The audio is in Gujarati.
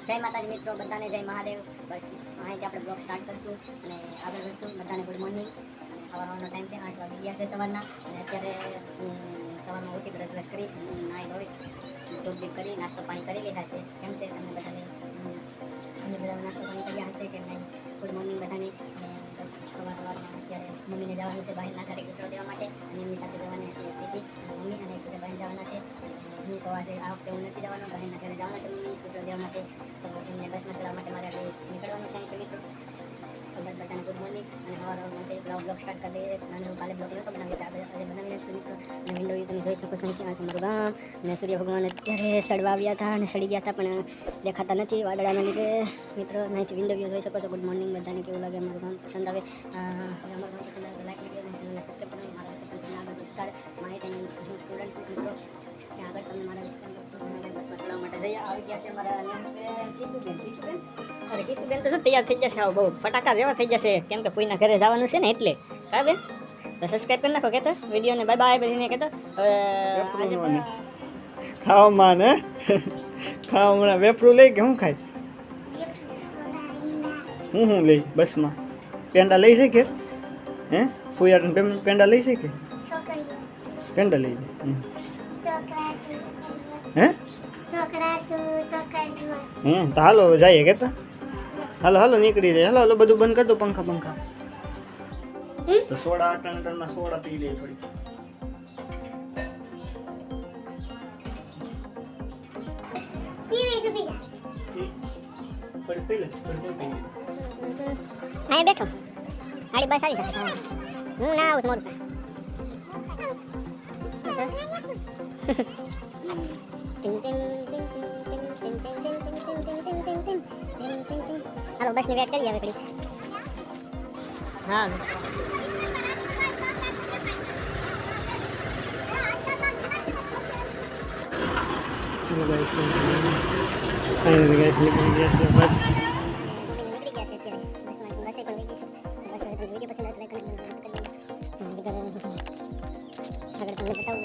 જય માતાજી મિત્રો, બધાને જય મહાદેવ. બસ અહીંથી આપણે બ્લોગ સ્ટાર્ટ કરશું અને આગળ વધશું. બધાને ગુડ મોર્નિંગ. સવારનો ટાઈમ છે, 8 વાગી ગયા છે સવારના. અને અત્યારે સવારમાં ઉઠી બ્રશ કરીશ, નાહી ધોઈ દૂધ બીપ કરી નાસ્તો પાણી કરી લીધા છે. કેમ છે તમને બધાને? અમે બધા નાસ્તો પાણી કર્યા હશે કે નહીં? ગુડ મોર્નિંગ બધાને. સવારમાં અત્યારે મમ્મીને જવાનું છે બહારના ઘરે કચરો દેવા માટે, અને એમની સાથે જવાની હતી પ્રીતિ મમ્મી, અને એક બહેન જવાના છે. હું તો આજે આ વખતે હું નથી જવાનો, બહેનના ઘરે જવાના છે મમ્મી કચરો દેવા માટે. તો એમને બસમાં ચડવા માટે મારે આજે નીકળવાનું છે અહીંથી મિત્રો. તો બધાને ગુડ મોર્નિંગ. અને સવારમાં બ્લોગ સ્ટાર્ટ કરી દઈએ. નાનું કાલે બ્લોગ નહોતો બનાવી, આજે બનાવીને મિત્રો. અને વિન્ડો તમે જોઈ શકો છો, અહીંથી આ છે મારું ગામ. અને સૂર્ય ભગવાન અત્યારે સડવા આવ્યા હતા અને સડી ગયા હતા, પણ દેખાતા નથી વાદળાના લીધે મિત્રો. અહીંથી વિન્ડો વ્યૂ જોઈ શકો છો. ગુડ મોર્નિંગ બધાને. કેવું લાગે અમારું ગામ? પસંદ આવે? અમારું ગામ પસંદ આવે તો લાઈક વિડીયો અને ચેનલને સબસ્ક્રાઈબ કરવાનું. મારા વિશે આગળ વિસ્તાર માહિતી હું સ્ટુડન્ટ છું મિત્રો. ત્યાં આગળ તમને મારા બસમાં ચડવા માટે જઈ આવી ગયા છે મારા કિશુબેન. અરે કિશુબેન તો શું તૈયાર થઈ જશે, બહુ ફટાકા જેવા થઈ જશે, કેમ કે કોઈના ઘરે જવાનું છે ને એટલે. હા બેન, તો સબસ્ક્રાઈબ કરી નાખો કહેતો વિડીયોને. બાય બાય બધીને કહેતો. હવે ખાવામાં ને ખાવામાં વેફરું લઈ કે શું ખાય? હું લઈ બસમાં પેંડા લઈ છે કે હે ફુયાર પેંડા લઈ છે કે પેંડા લઈ હે હે તો હાલો જઈએ કેતા. હાલો હાલો નીકળી જાય. હાલો હાલો બધું બંધ કરી દો, પંખા પંખા. તો સોડા ટન સોડા પી લઈએ થોડી. અહીં બેઠો ગાડી બસ આવી શકે. હું ના આવું મોડું. હાલો બસની વેટ કરીએ હવે ઘડી. હા ફાઇનલી ગાઈસ નીકળી ગયા છે બસ. આગળ તમને બતાવું